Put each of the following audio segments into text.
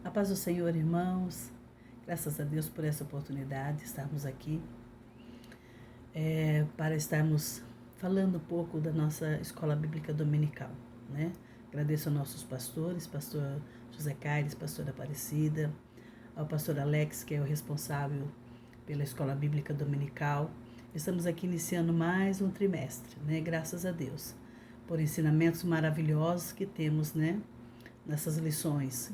A paz do Senhor, irmãos. Graças a Deus por essa oportunidade de estarmos aqui para estarmos falando um pouco da nossa escola bíblica dominical, né? Agradeço aos nossos pastores, pastor José Caires, pastora Aparecida, ao pastor Alex, que é o responsável pela escola bíblica dominical. Estamos aqui iniciando mais um trimestre, né? Graças a Deus por ensinamentos maravilhosos que temos, né? Nessas lições.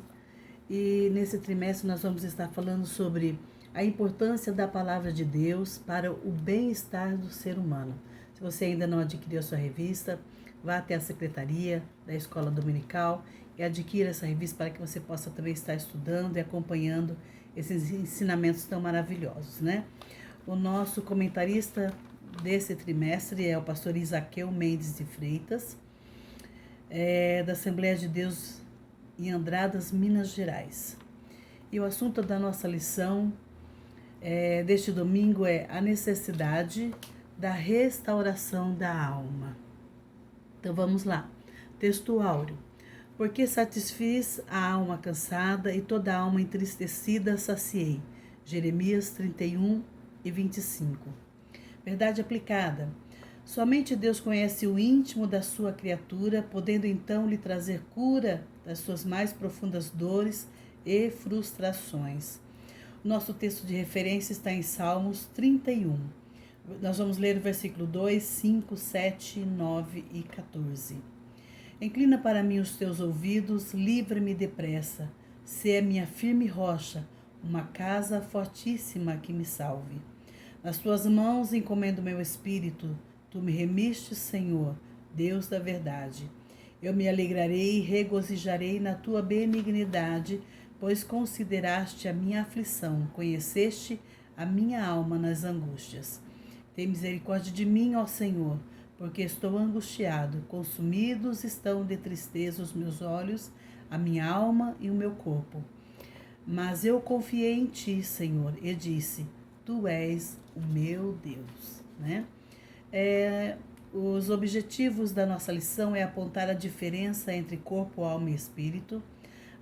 E nesse trimestre nós vamos estar falando sobre a importância da palavra de Deus para o bem-estar do ser humano. Se você ainda não adquiriu a sua revista, vá até a secretaria da Escola Dominical e adquira essa revista para que você possa também estar estudando e acompanhando esses ensinamentos tão maravilhosos, né? O nosso comentarista desse trimestre é o pastor Isaqueu Mendes de Freitas, da Assembleia de Deus em Andradas, Minas Gerais. E o assunto da nossa lição deste domingo é a necessidade da restauração da alma. Então vamos lá. Texto áureo. Porque satisfiz a alma cansada e toda a alma entristecida saciei. Jeremias 31 e 25. Verdade aplicada. Somente Deus conhece o íntimo da sua criatura, podendo então lhe trazer cura das suas mais profundas dores e frustrações. O nosso texto de referência está em Salmos 31. Nós vamos ler o versículo 2, 5, 7, 9 e 14. Inclina para mim os teus ouvidos, livra-me depressa. Se é minha firme rocha, uma casa fortíssima que me salve. Nas tuas mãos encomendo meu espírito. Tu me remiste, Senhor, Deus da verdade. Eu me alegrarei e regozijarei na tua benignidade, pois consideraste a minha aflição, conheceste a minha alma nas angústias. Tem misericórdia de mim, ó Senhor, porque estou angustiado. Consumidos estão de tristeza os meus olhos, a minha alma e o meu corpo. Mas eu confiei em ti, Senhor, e disse: Tu és o meu Deus, né? Os objetivos da nossa lição é apontar a diferença entre corpo, alma e espírito,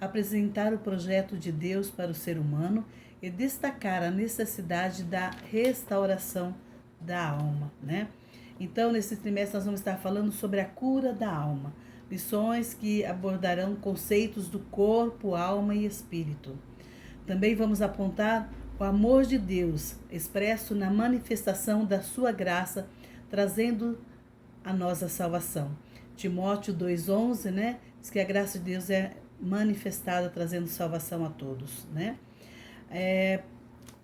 apresentar o projeto de Deus para o ser humano e destacar a necessidade da restauração da alma, né? Então, nesse trimestre nós vamos estar falando sobre a cura da alma, lições que abordarão conceitos do corpo, alma e espírito. Também vamos apontar o amor de Deus expresso na manifestação da sua graça, trazendo a nós a salvação. Timóteo 2,11, né? Diz que a graça de Deus é manifestada, trazendo salvação a todos, né?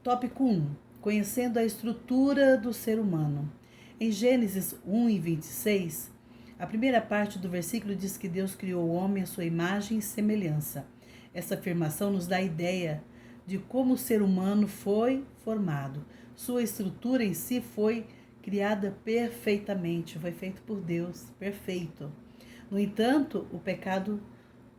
Tópico 1. Conhecendo a estrutura do ser humano. Em Gênesis 1 e 26, a primeira parte do versículo diz que Deus criou o homem à sua imagem e semelhança. Essa afirmação nos dá a ideia de como o ser humano foi formado. Sua estrutura em si foi criada perfeitamente, foi feito por Deus, perfeito. No entanto, o pecado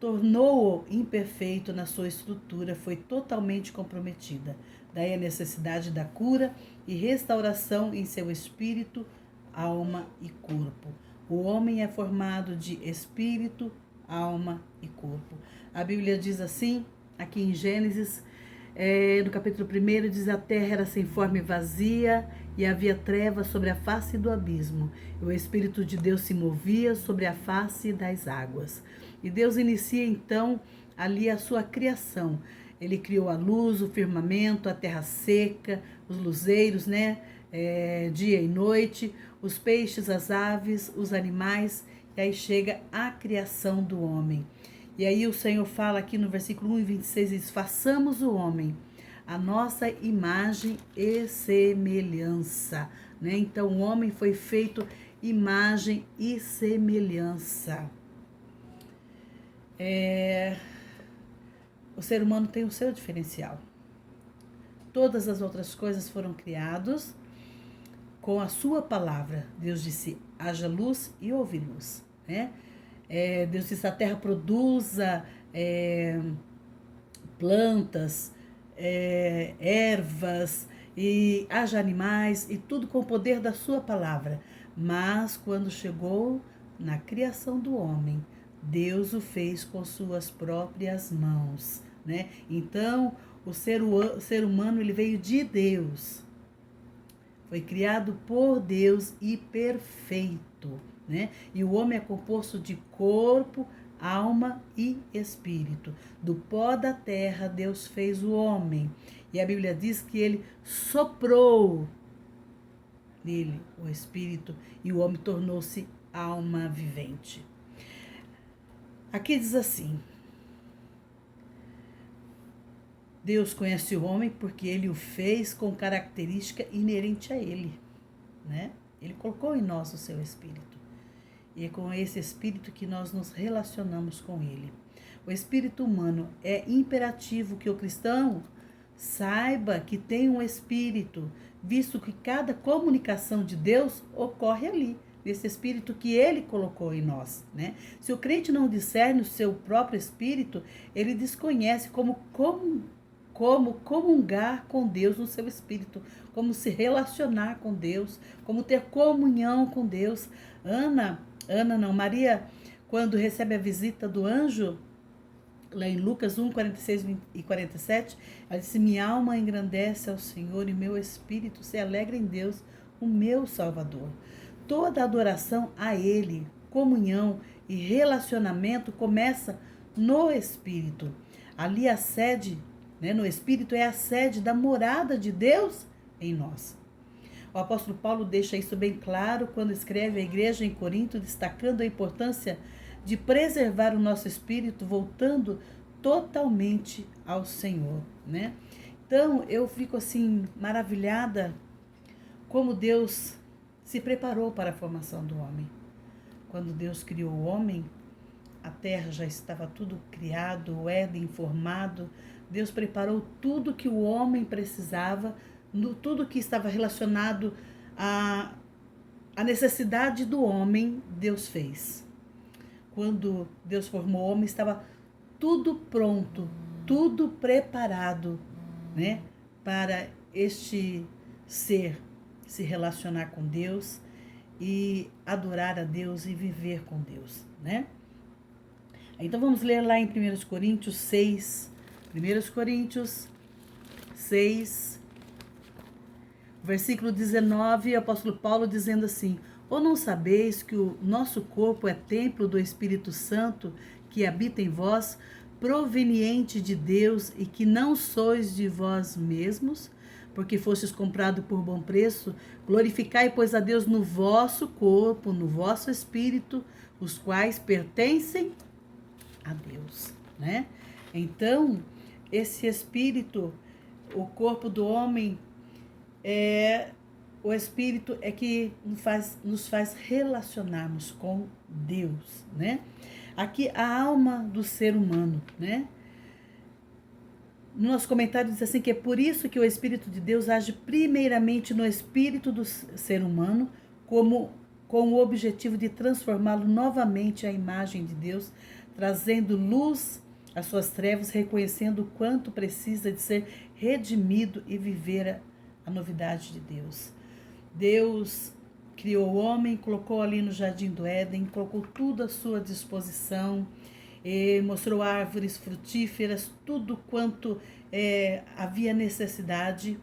tornou-o imperfeito na sua estrutura, foi totalmente comprometida. Daí a necessidade da cura e restauração em seu espírito, alma e corpo. O homem é formado de espírito, alma e corpo. A Bíblia diz assim, aqui em Gênesis, no capítulo 1, diz: a terra era sem forma e vazia, e havia trevas sobre a face do abismo. E o Espírito de Deus se movia sobre a face das águas. E Deus inicia então ali a sua criação. Ele criou a luz, o firmamento, a terra seca, os luzeiros, né? Dia e noite, os peixes, as aves, os animais. E aí chega a criação do homem. E aí o Senhor fala aqui no versículo 1 e 26, diz: façamos o homem a nossa imagem e semelhança, né? Então o homem foi feito imagem e semelhança. O ser humano tem o seu diferencial. Todas as outras coisas foram criadas com a sua palavra. Deus disse: haja luz e houve luz, né? Deus disse: a terra produza plantas, ervas, e haja animais, e tudo com o poder da sua palavra. Mas quando chegou na criação do homem, Deus o fez com suas próprias mãos. né? Então, o ser humano ele veio de Deus. Foi criado por Deus e perfeito, né? E o homem é composto de corpo, alma e espírito. Do pó da terra Deus fez o homem. E a Bíblia diz que ele soprou nele o espírito e o homem tornou-se alma vivente. Aqui diz assim: Deus conhece o homem porque ele o fez com característica inerente a ele, né? Ele colocou em nós o seu espírito. E é com esse espírito que nós nos relacionamos com ele. O espírito humano é imperativo que o cristão saiba que tem um espírito, visto que cada comunicação de Deus ocorre ali, nesse espírito que ele colocou em nós, né? Se o crente não discerne o seu próprio espírito, ele desconhece como comungar com Deus no seu espírito, como se relacionar com Deus, como ter comunhão com Deus. Maria, quando recebe a visita do anjo, lá em Lucas 1, 46 e 47, ela disse: minha alma engrandece ao Senhor e meu espírito se alegra em Deus, o meu Salvador. Toda adoração a Ele, comunhão e relacionamento começa no espírito. Ali a sede, né, no espírito é a sede da morada de Deus em nós. O apóstolo Paulo deixa isso bem claro quando escreve à igreja em Corinto, destacando a importância de preservar o nosso espírito voltando totalmente ao Senhor, né? Então, eu fico assim maravilhada como Deus se preparou para a formação do homem. Quando Deus criou o homem, a terra já estava tudo criado, o Éden formado. Deus preparou tudo que o homem precisava, tudo que estava relacionado à necessidade do homem, Deus fez. Quando Deus formou o homem, estava tudo pronto, tudo preparado, né, para este ser se relacionar com Deus e adorar a Deus e viver com Deus, né? Então vamos ler lá em 1 Coríntios 6, 1 Coríntios 6, versículo 19, o apóstolo Paulo dizendo assim: ou não sabeis que o nosso corpo é templo do Espírito Santo que habita em vós, proveniente de Deus, e que não sois de vós mesmos, porque fostes comprado por bom preço? Glorificai, pois, a Deus no vosso corpo, no vosso espírito, os quais pertencem a Deus, né? Então, esse espírito, o corpo do homem, o espírito é que nos faz relacionarmos com Deus, né? Aqui a alma do ser humano, né? No nosso comentário diz assim que é por isso que o Espírito de Deus age primeiramente no espírito do ser humano, com o objetivo de transformá-lo novamente à imagem de Deus, trazendo luz às suas trevas, reconhecendo o quanto precisa de ser redimido e viver a novidade de Deus. Deus criou o homem, colocou ali no jardim do Éden, colocou tudo à sua disposição, mostrou árvores frutíferas, tudo quanto havia necessidade,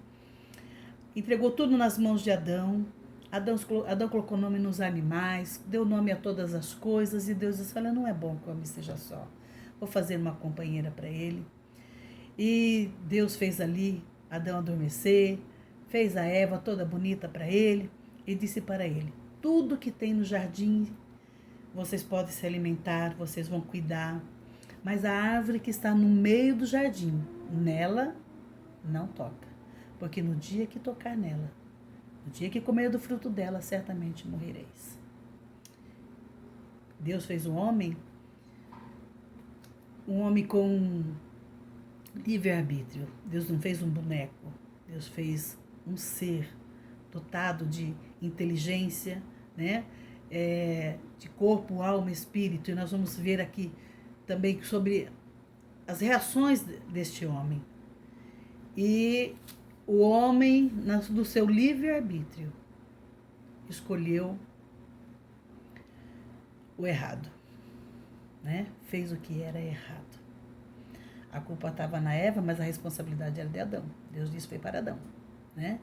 entregou tudo nas mãos de Adão. Adão colocou nome nos animais, deu nome a todas as coisas, e Deus disse: olha, não é bom que o homem esteja só, vou fazer uma companheira para ele. E Deus fez ali Adão adormecer, fez a Eva toda bonita para ele e disse para ele: tudo que tem no jardim vocês podem se alimentar, vocês vão cuidar, mas a árvore que está no meio do jardim, nela não toca, porque no dia que tocar nela, no dia que comer do fruto dela, certamente morrereis. Deus fez um homem com livre-arbítrio. Deus não fez um boneco, Deus fez um ser dotado de inteligência, né? De corpo, alma e espírito. E nós vamos ver aqui também sobre as reações deste homem. E o homem, do seu livre-arbítrio, escolheu o errado, né? Fez o que era errado. A culpa estava na Eva, mas a responsabilidade era de Adão. Deus disse foi para Adão, né?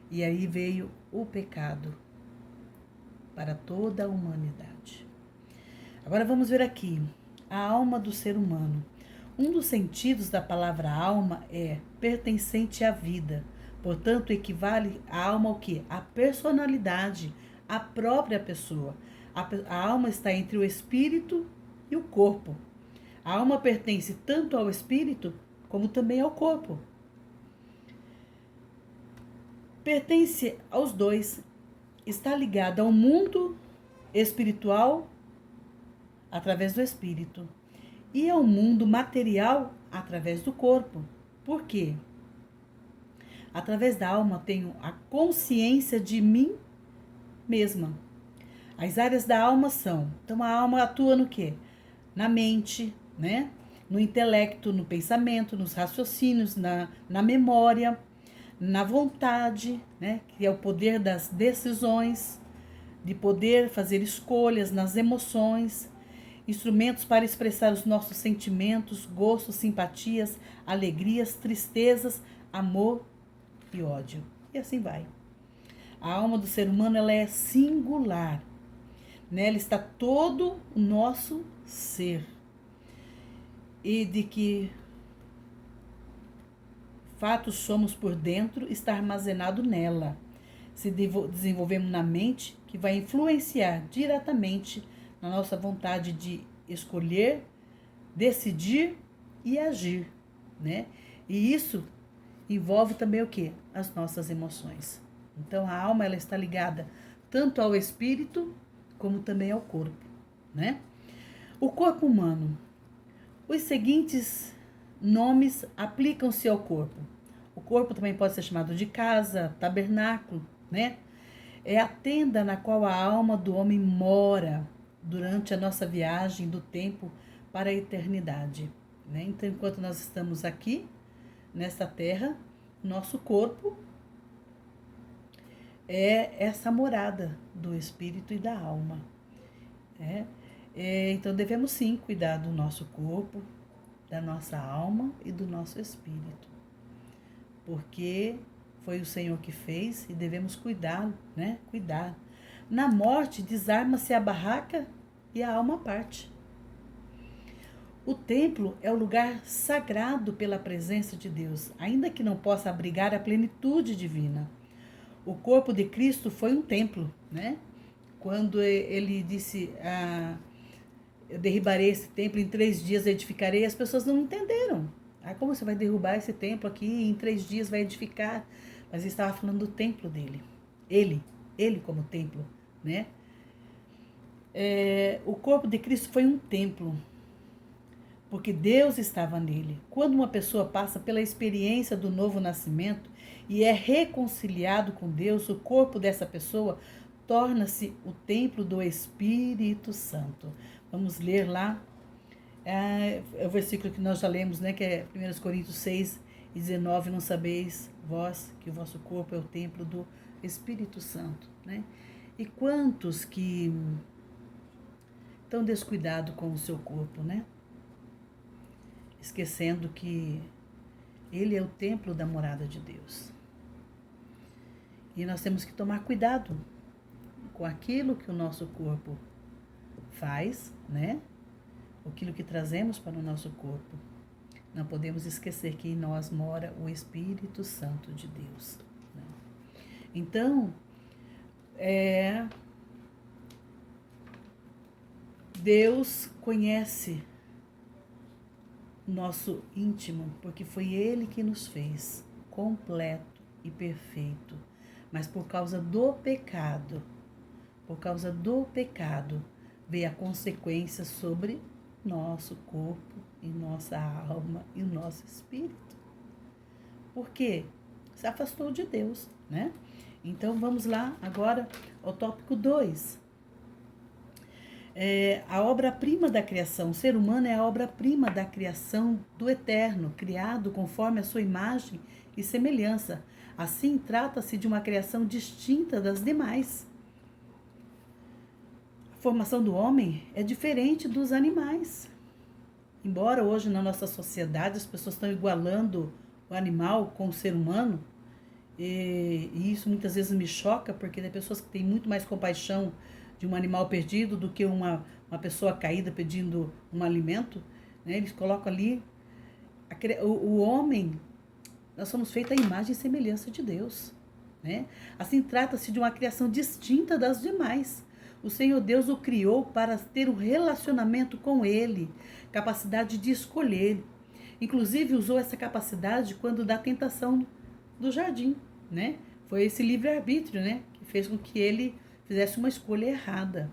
E aí veio o pecado para toda a humanidade. Agora vamos ver aqui, a alma do ser humano. Um dos sentidos da palavra alma é pertencente à vida. Portanto, equivale a alma ao quê? A personalidade, a própria pessoa. A alma está entre o espírito e o corpo. A alma pertence tanto ao espírito como também ao corpo. Pertence aos dois. Está ligada ao mundo espiritual através do espírito e ao mundo material através do corpo. Por quê? Através da alma tenho a consciência de mim mesma. As áreas da alma são, então a alma atua no quê? Na mente, né? No intelecto, no pensamento, nos raciocínios, na memória, na vontade, né? Que é o poder das decisões, de poder fazer escolhas, nas emoções, instrumentos para expressar os nossos sentimentos, gostos, simpatias, alegrias, tristezas, amor e ódio. E assim vai. A alma do ser humano, ela é singular. Nela está todo o nosso ser. E de que fatos somos por dentro está armazenado nela. Se desenvolvemos na mente, que vai influenciar diretamente na nossa vontade de escolher, decidir e agir, né? E isso envolve também o quê? As nossas emoções. Então, a alma, ela está ligada tanto ao espírito como também ao corpo, né? O corpo humano. Os seguintes nomes aplicam-se ao corpo. O corpo também pode ser chamado de casa, tabernáculo, né? É a tenda na qual a alma do homem mora durante a nossa viagem do tempo para a eternidade, né? Então, enquanto nós estamos aqui, nesta terra, nosso corpo é essa morada do espírito e da alma, né? Então, devemos sim cuidar do nosso corpo, da nossa alma e do nosso espírito, porque foi o Senhor que fez e devemos cuidá-lo, né? Cuidar. Na morte, desarma-se a barraca e a alma parte. O templo é o lugar sagrado pela presença de Deus, ainda que não possa abrigar a plenitude divina. O corpo de Cristo foi um templo, né? Quando ele disse, eu derribarei esse templo, em 3 dias edificarei, as pessoas não entenderam. Como você vai derrubar esse templo aqui e em 3 dias vai edificar? Mas ele estava falando do templo dele. Ele como templo, né? O corpo de Cristo foi um templo, porque Deus estava nele. Quando uma pessoa passa pela experiência do novo nascimento e é reconciliado com Deus, o corpo dessa pessoa torna-se o templo do Espírito Santo. Vamos ler lá, é o versículo que nós já lemos, né, que é 1 Coríntios 6:19, não sabeis vós que o vosso corpo é o templo do Espírito Santo, né? E quantos que estão descuidados com o seu corpo, né? Esquecendo que ele é o templo da morada de Deus. E nós temos que tomar cuidado com aquilo que o nosso corpo faz, né? Aquilo que trazemos para o nosso corpo. Não podemos esquecer que em nós mora o Espírito Santo de Deus, né? Então, Deus conhece nosso íntimo, porque foi Ele que nos fez completo e perfeito. Mas por causa do pecado, veio a consequência sobre nosso corpo e nossa alma e o nosso espírito. Por quê? Se afastou de Deus, né? Então vamos lá agora ao tópico 2. A obra-prima da criação. O ser humano é a obra-prima da criação do Eterno, criado conforme a sua imagem e semelhança. Assim, trata-se de uma criação distinta das demais. A formação do homem é diferente dos animais. Embora hoje na nossa sociedade as pessoas estão igualando o animal com o ser humano, e isso muitas vezes me choca, porque tem pessoas que têm muito mais compaixão de um animal perdido do que uma pessoa caída pedindo um alimento, né? Eles colocam ali o homem, nós somos feitos à imagem e semelhança de Deus, né? Assim trata-se de uma criação distinta das demais. O Senhor Deus o criou para ter um relacionamento com Ele, capacidade de escolher. Inclusive usou essa capacidade quando da tentação do jardim, né? Foi esse livre-arbítrio, né, que fez com que ele fizesse uma escolha errada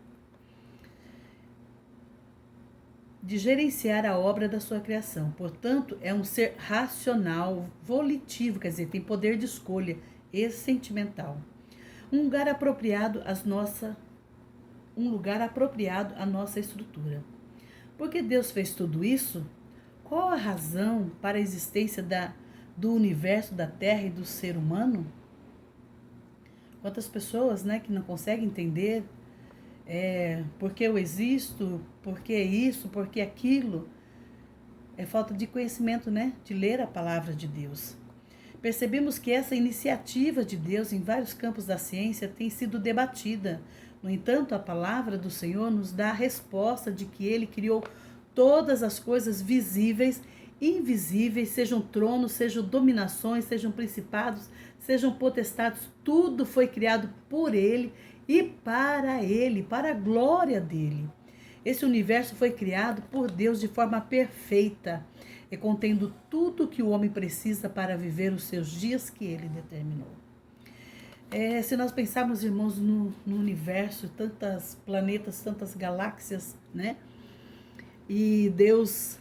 de gerenciar a obra da sua criação. Portanto, é um ser racional, volitivo, quer dizer, tem poder de escolha e sentimental. Um lugar apropriado à nossa estrutura. Porque Deus fez tudo isso? Qual a razão para a existência do universo, da Terra e do ser humano? Quantas pessoas, né, que não conseguem entender por que eu existo, por que isso, por que aquilo. É falta de conhecimento, né, de ler a palavra de Deus. Percebemos que essa iniciativa de Deus em vários campos da ciência tem sido debatida. No entanto, a palavra do Senhor nos dá a resposta de que Ele criou todas as coisas visíveis e invisíveis, sejam tronos, sejam dominações, sejam principados, sejam potestades, tudo foi criado por Ele e para Ele, para a glória dEle. Esse universo foi criado por Deus de forma perfeita e contendo tudo que o homem precisa para viver os seus dias que Ele determinou. Se nós pensarmos, irmãos, no universo, tantos planetas, tantas galáxias, né? E Deus,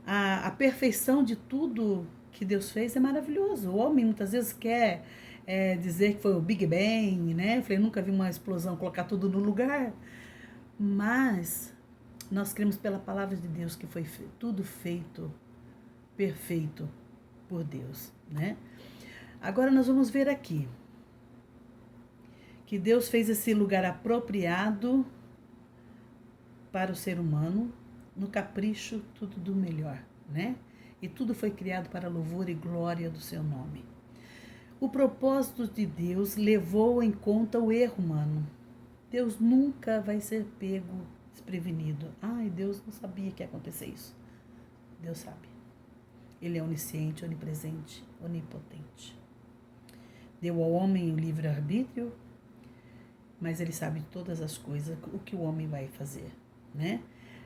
a perfeição de tudo que Deus fez é maravilhoso. O homem muitas vezes quer dizer que foi o Big Bang, né? Eu falei, nunca vi uma explosão colocar tudo no lugar. Mas nós cremos pela palavra de Deus que foi tudo feito perfeito por Deus, né? Agora nós vamos ver aqui que Deus fez esse lugar apropriado para o ser humano, no capricho, tudo do melhor, né? E tudo foi criado para louvor e glória do seu nome. O propósito de Deus levou em conta o erro humano. Deus nunca vai ser pego desprevenido. Ai, Deus não sabia que ia acontecer isso. Deus sabe. Ele é onisciente, onipresente, onipotente. Deu ao homem o livre-arbítrio, mas ele sabe todas as coisas, o que o homem vai fazer, né?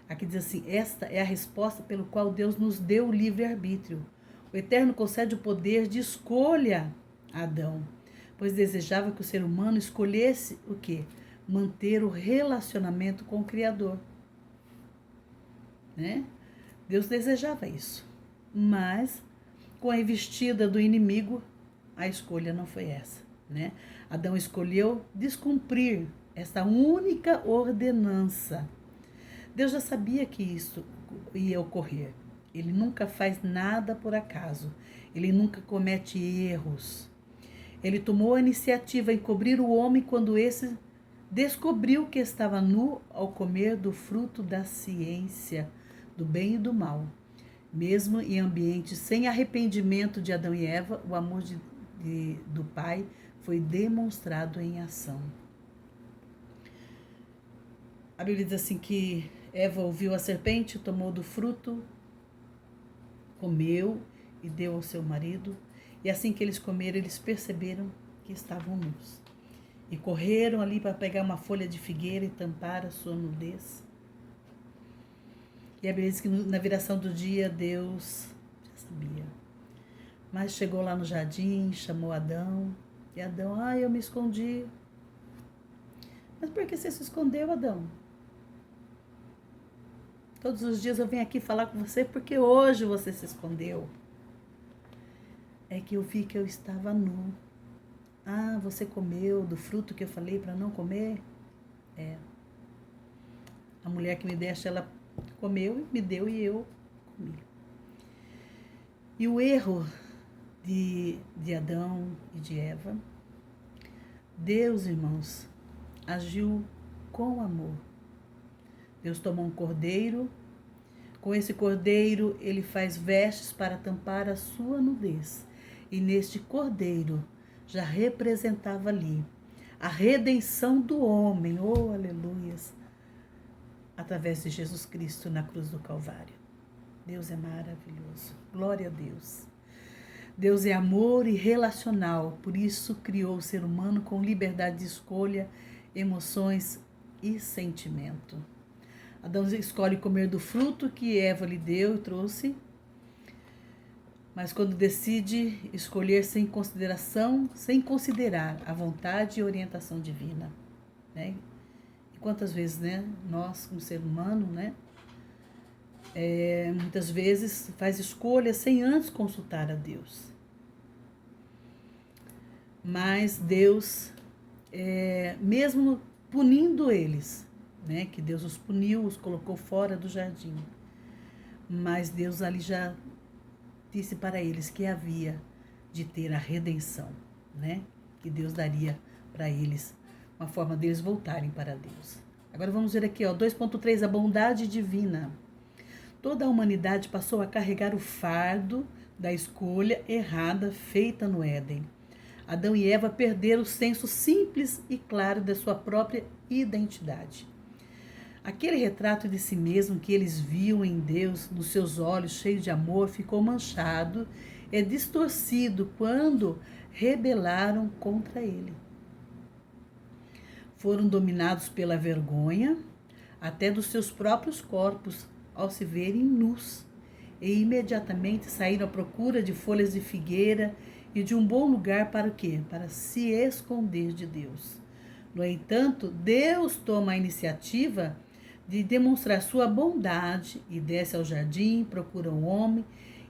Aqui diz assim, esta é a resposta pelo qual Deus nos deu o livre-arbítrio. O Eterno concede o poder de escolha a Adão, pois desejava que o ser humano escolhesse o quê? Manter o relacionamento com o Criador, né? Deus desejava isso, mas com a investida do inimigo, a escolha não foi essa, né? Adão escolheu descumprir essa única ordenança. Deus já sabia que isso ia ocorrer. Ele nunca faz nada por acaso. Ele nunca comete erros. Ele tomou a iniciativa em cobrir o homem quando esse descobriu que estava nu ao comer do fruto da ciência, do bem e do mal. Mesmo em ambiente sem arrependimento de Adão e Eva, o amor do Pai foi demonstrado em ação. A Bíblia diz assim que Eva ouviu a serpente, tomou do fruto, comeu e deu ao seu marido. E assim que eles comeram, eles perceberam que estavam nus. E correram ali para pegar uma folha de figueira e tampar a sua nudez. E a Bíblia diz que na viração do dia, Deus já sabia. Mas chegou lá no jardim, chamou Adão. E Adão, eu me escondi. Mas por que você se escondeu, Adão? Todos os dias eu venho aqui falar com você porque hoje você se escondeu. É que eu vi que eu estava nu. Você comeu do fruto que eu falei para não comer? A mulher que me deixa, ela comeu e me deu e eu comi. E o erro de Adão e de Eva, Deus, irmãos, agiu com amor. Deus tomou um cordeiro, Com esse cordeiro, ele faz vestes para tampar a sua nudez. E neste cordeiro já representava ali a redenção do homem, oh aleluias, através de Jesus Cristo na cruz do Calvário. Deus é maravilhoso, glória a Deus. Deus é amor e relacional, por isso criou o ser humano com liberdade de escolha, emoções e sentimento. Adão escolhe comer do fruto que Eva lhe deu e trouxe, mas quando decide escolher sem consideração, sem considerar a vontade e orientação divina, né? E quantas vezes, né, nós como ser humano, né, muitas vezes faz escolhas sem antes consultar a Deus. Mas Deus, mesmo punindo eles, né, que Deus os puniu, os colocou fora do jardim, mas Deus ali já disse para eles que havia de ter a redenção, né, que Deus daria para eles uma forma deles voltarem para Deus. Agora vamos ver aqui, 2.3, a bondade divina. Toda a humanidade passou a carregar o fardo da escolha errada feita no Éden. Adão e Eva perderam o senso simples e claro da sua própria identidade. Aquele retrato de si mesmo que eles viam em Deus, nos seus olhos cheios de amor, ficou manchado e distorcido quando rebelaram contra ele. Foram dominados pela vergonha, até dos seus próprios corpos, ao se verem nus, e imediatamente saíram à procura de folhas de figueira e de um bom lugar para o quê? Para se esconder de Deus. No entanto, Deus toma a iniciativa de demonstrar sua bondade e desce ao jardim, procura um homem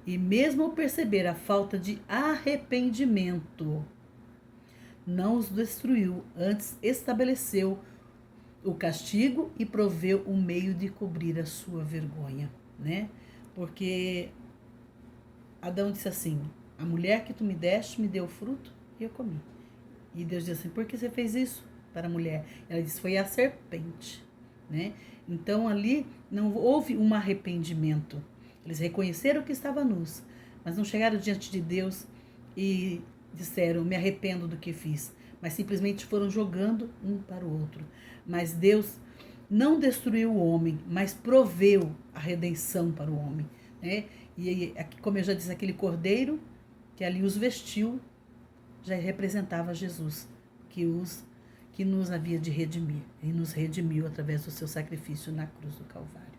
e mesmo ao perceber a falta de arrependimento, não os destruiu, antes estabeleceu o castigo e proveu um meio de cobrir a sua vergonha, né? Porque Adão disse assim: a mulher que tu me deste me deu o fruto e eu comi. E Deus disse assim: por que você fez isso para a mulher? Ela disse: foi a serpente, né? Então ali não houve um arrependimento. Eles reconheceram que estava nus, mas não chegaram diante de Deus e disseram: me arrependo do que fiz. Mas simplesmente foram jogando um para o outro. Mas Deus não destruiu o homem, mas proveu a redenção para o homem, né? E como eu já disse, aquele cordeiro que ali os vestiu já representava Jesus, que nos havia de redimir, e nos redimiu através do seu sacrifício na cruz do Calvário.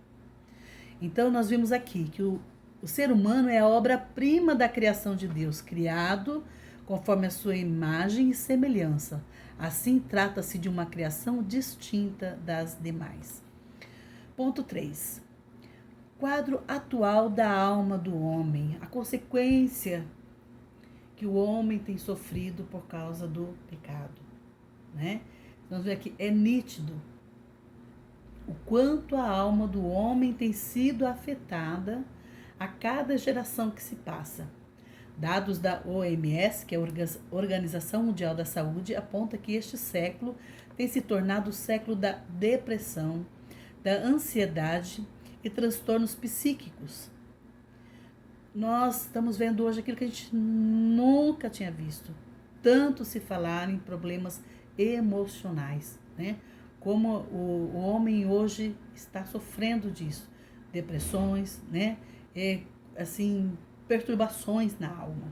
Então nós vimos aqui que o ser humano é a obra-prima da criação de Deus, criado conforme a sua imagem e semelhança. Assim, trata-se de uma criação distinta das demais. Ponto 3. Quadro atual da alma do homem. A consequência que o homem tem sofrido por causa do pecado, né? Nós vemos aqui, é nítido o quanto a alma do homem tem sido afetada a cada geração que se passa. Dados da OMS, que é a Organização Mundial da Saúde, aponta que este século tem se tornado o século da depressão, da ansiedade e transtornos psíquicos. Nós estamos vendo hoje aquilo que a gente nunca tinha visto. Tanto se falar em problemas emocionais, né? Como o homem hoje está sofrendo disso. Depressões, né? Perturbações na alma.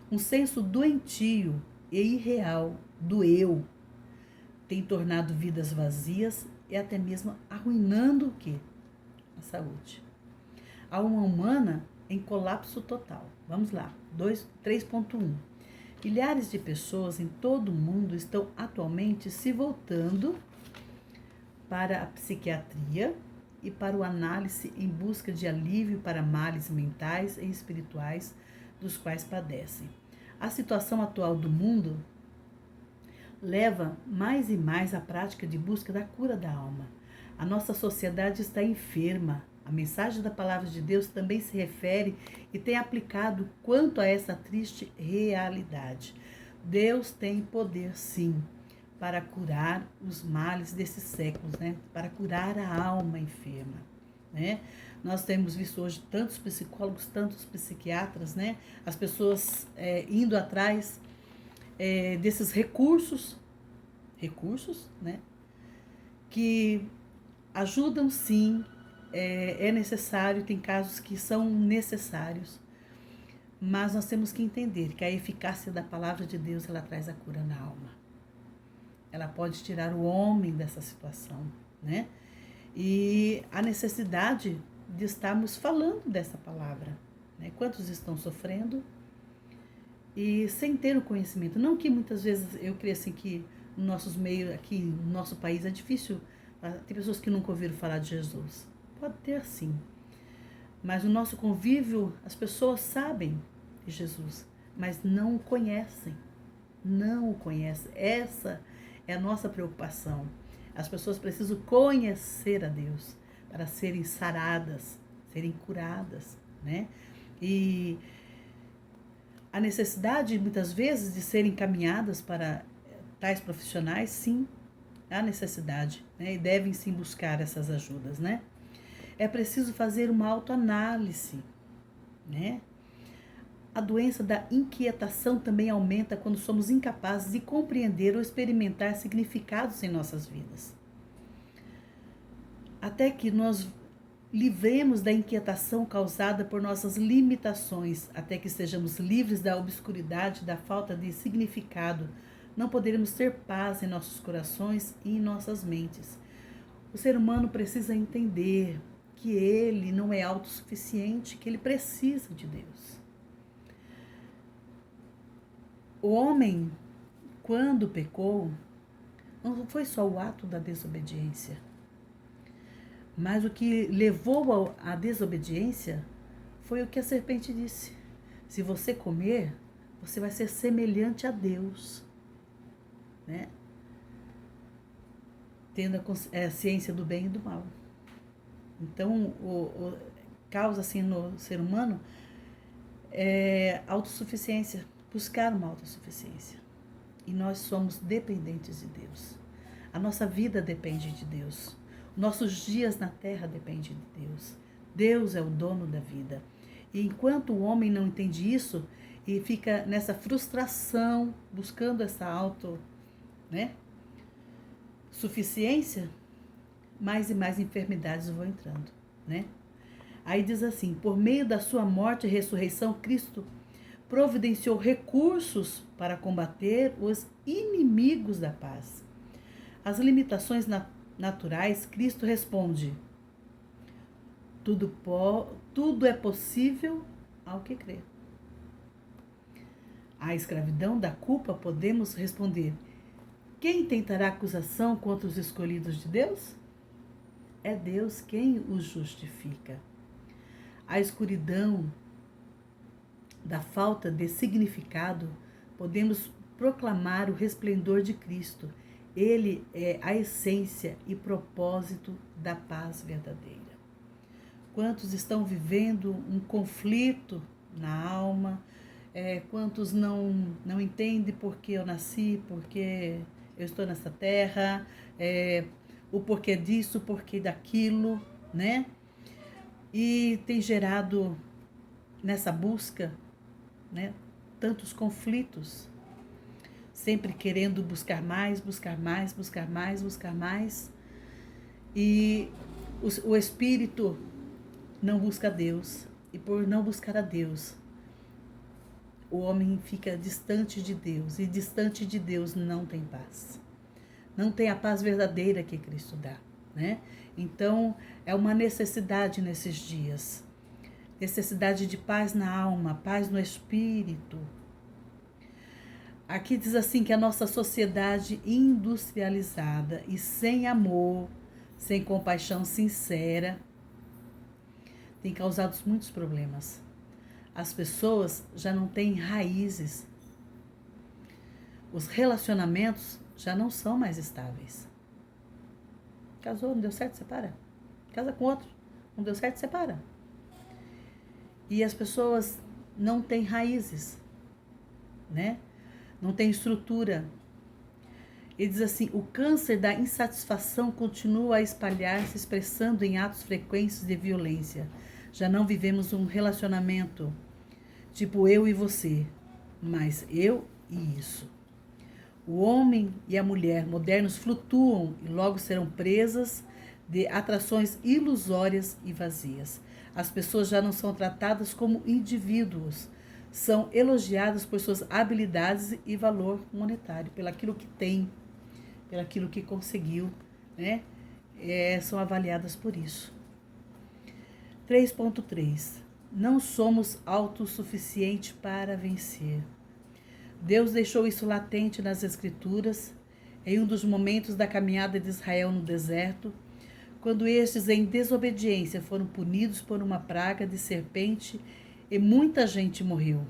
Um senso doentio e irreal do eu tem tornado vidas vazias e até mesmo arruinando o quê? A saúde. A alma humana em colapso total. Vamos lá, 3.1. Milhares de pessoas em todo o mundo estão atualmente se voltando para a psiquiatria e para o análise em busca de alívio para males mentais e espirituais dos quais padecem. A situação atual do mundo leva mais e mais à prática de busca da cura da alma. A nossa sociedade está enferma. A mensagem da palavra de Deus também se refere e tem aplicado quanto a essa triste realidade. Deus tem poder, sim, para curar os males desses séculos, né? Para curar a alma enferma, né? Nós temos visto hoje tantos psicólogos, tantos psiquiatras, né? As pessoas indo atrás desses recursos, né? Que ajudam sim, é necessário, tem casos que são necessários, mas nós temos que entender que a eficácia da palavra de Deus, ela traz a cura na alma. Ela pode tirar o homem dessa situação, né? E a necessidade de estarmos falando dessa palavra, né? Quantos estão sofrendo e sem ter o conhecimento? Não que muitas vezes eu creio assim que nos nossos meios, aqui no nosso país é difícil, tem pessoas que nunca ouviram falar de Jesus. Pode ter sim, mas no nosso convívio as pessoas sabem de Jesus, mas não o conhecem, não o conhecem. Essa é a nossa preocupação. As pessoas precisam conhecer a Deus para serem saradas, serem curadas, né? E a necessidade, muitas vezes, de serem encaminhadas para tais profissionais, sim, há necessidade, né? E devem sim buscar essas ajudas, né? É preciso fazer uma autoanálise, né? A doença da inquietação também aumenta quando somos incapazes de compreender ou experimentar significados em nossas vidas. Até que nós livremos da inquietação causada por nossas limitações, até que estejamos livres da obscuridade, da falta de significado, não poderemos ter paz em nossos corações e em nossas mentes. O ser humano precisa entender que ele não é autossuficiente, que ele precisa de Deus. O homem, quando pecou, não foi só o ato da desobediência, mas o que levou à desobediência foi o que a serpente disse: se você comer, você vai ser semelhante a Deus, né? Tendo a ciência do bem e do mal. Então, causa assim no ser humano autossuficiência, buscar uma autossuficiência. E nós somos dependentes de Deus. A nossa vida depende de Deus. Nossos dias na terra dependem de Deus. Deus é o dono da vida. E enquanto o homem não entende isso e fica nessa frustração, buscando essa suficiência, mais e mais enfermidades vão entrando, né? Aí diz assim: por meio da sua morte e ressurreição, Cristo providenciou recursos para combater os inimigos da paz. Às limitações naturais, Cristo responde: tudo é possível ao que crê. À escravidão da culpa, podemos responder: quem tentará acusação contra os escolhidos de Deus? É Deus quem os justifica. A escuridão da falta de significado, podemos proclamar o resplendor de Cristo. Ele é a essência e propósito da paz verdadeira. Quantos estão vivendo um conflito na alma? Quantos não entendem por que eu nasci, por que eu estou nessa terra, o porquê disso, o porquê daquilo, né? E tem gerado nessa busca, né, tantos conflitos, sempre querendo buscar mais, buscar mais, buscar mais, buscar mais. E o espírito não busca a Deus. E por não buscar a Deus, o homem fica distante de Deus. E distante de Deus não tem paz. Não tem a paz verdadeira que Cristo dá, né? Então, é uma necessidade nesses dias. Necessidade de paz na alma, paz no espírito. Aqui diz assim que a nossa sociedade industrializada e sem amor, sem compaixão sincera, tem causado muitos problemas. As pessoas já não têm raízes. Os relacionamentos já não são mais estáveis. Casou, não deu certo, separa. Casa com outro, não deu certo, separa. E as pessoas não têm raízes, né? Não têm estrutura. Ele diz assim: o câncer da insatisfação continua a espalhar-se, expressando em atos frequentes de violência. Já não vivemos um relacionamento tipo eu e você, mas eu e isso. O homem e a mulher modernos flutuam e logo serão presas de atrações ilusórias e vazias. As pessoas já não são tratadas como indivíduos, são elogiadas por suas habilidades e valor monetário, pelaquilo que tem, pelaquilo que conseguiu, né? São avaliadas por isso. 3.3. Não somos autossuficientes para vencer. Deus deixou isso latente nas Escrituras, em um dos momentos da caminhada de Israel no deserto, quando estes, em desobediência, foram punidos por uma praga de serpente e muita gente morreu.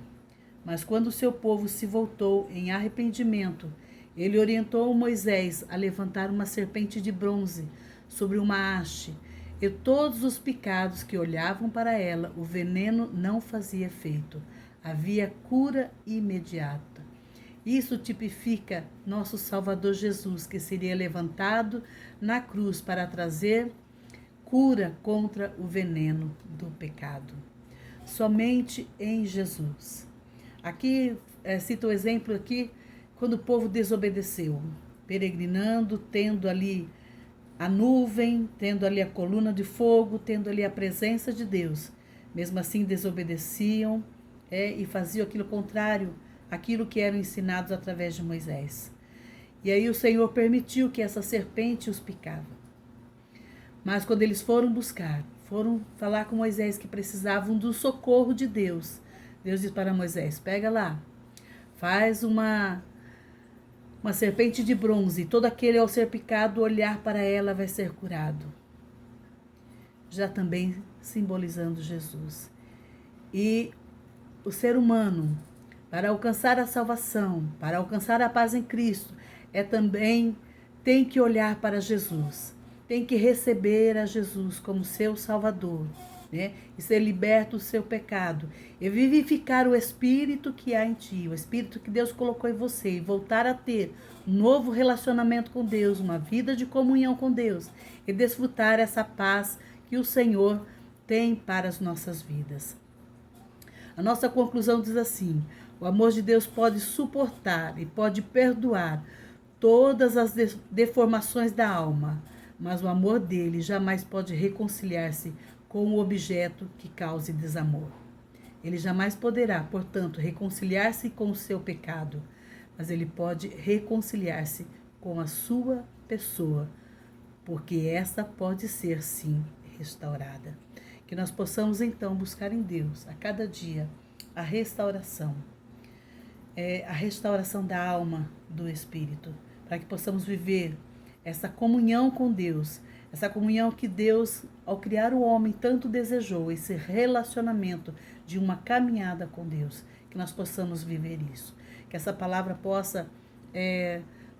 Mas quando o seu povo se voltou em arrependimento, ele orientou Moisés a levantar uma serpente de bronze sobre uma haste, e todos os picados que olhavam para ela, o veneno não fazia efeito. Havia cura imediata. Isso tipifica nosso Salvador Jesus, que seria levantado na cruz para trazer cura contra o veneno do pecado. Somente em Jesus. Aqui, cito o exemplo aqui, quando o povo desobedeceu, peregrinando, tendo ali a nuvem, tendo ali a coluna de fogo, tendo ali a presença de Deus. Mesmo assim, desobedeciam e faziam aquilo contrário àquilo que eram ensinados através de Moisés. E aí o Senhor permitiu que essa serpente os picava. Mas quando eles foram buscar, foram falar com Moisés que precisavam do socorro de Deus, Deus disse para Moisés: pega lá, faz uma serpente de bronze, e todo aquele ao ser picado olhar para ela vai ser curado. Já também simbolizando Jesus. E o ser humano, para alcançar a salvação, para alcançar a paz em Cristo, também tem que olhar para Jesus, tem que receber a Jesus como seu Salvador, né? E ser liberto do seu pecado, e vivificar o Espírito que há em ti, o Espírito que Deus colocou em você, e voltar a ter um novo relacionamento com Deus, uma vida de comunhão com Deus, e desfrutar essa paz que o Senhor tem para as nossas vidas. A nossa conclusão diz assim: o amor de Deus pode suportar e pode perdoar todas as deformações da alma, mas o amor dele jamais pode reconciliar-se com o objeto que cause desamor. Ele jamais poderá, portanto, reconciliar-se com o seu pecado, mas ele pode reconciliar-se com a sua pessoa, porque essa pode ser, sim, restaurada. Que nós possamos, então, buscar em Deus, a cada dia, a restauração da alma, do espírito, para que possamos viver essa comunhão com Deus, essa comunhão que Deus, ao criar o homem, tanto desejou, esse relacionamento de uma caminhada com Deus, que nós possamos viver isso, que essa palavra possa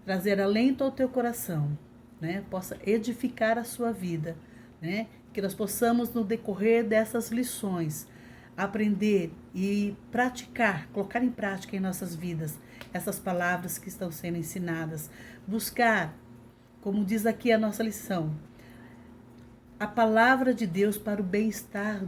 trazer alento ao teu coração, né? Possa edificar a sua vida, né? Que nós possamos, no decorrer dessas lições, aprender e praticar, colocar em prática em nossas vidas essas palavras que estão sendo ensinadas. Buscar, como diz aqui a nossa lição, a palavra de Deus para o bem-estar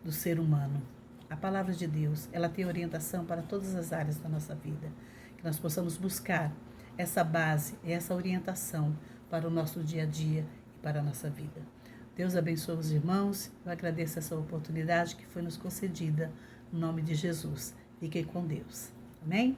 do ser humano. A palavra de Deus, ela tem orientação para todas as áreas da nossa vida. Que nós possamos buscar essa base, essa orientação para o nosso dia a dia e para a nossa vida. Deus abençoe os irmãos. Eu agradeço essa oportunidade que foi nos concedida. No nome de Jesus. Fiquem com Deus. Amém?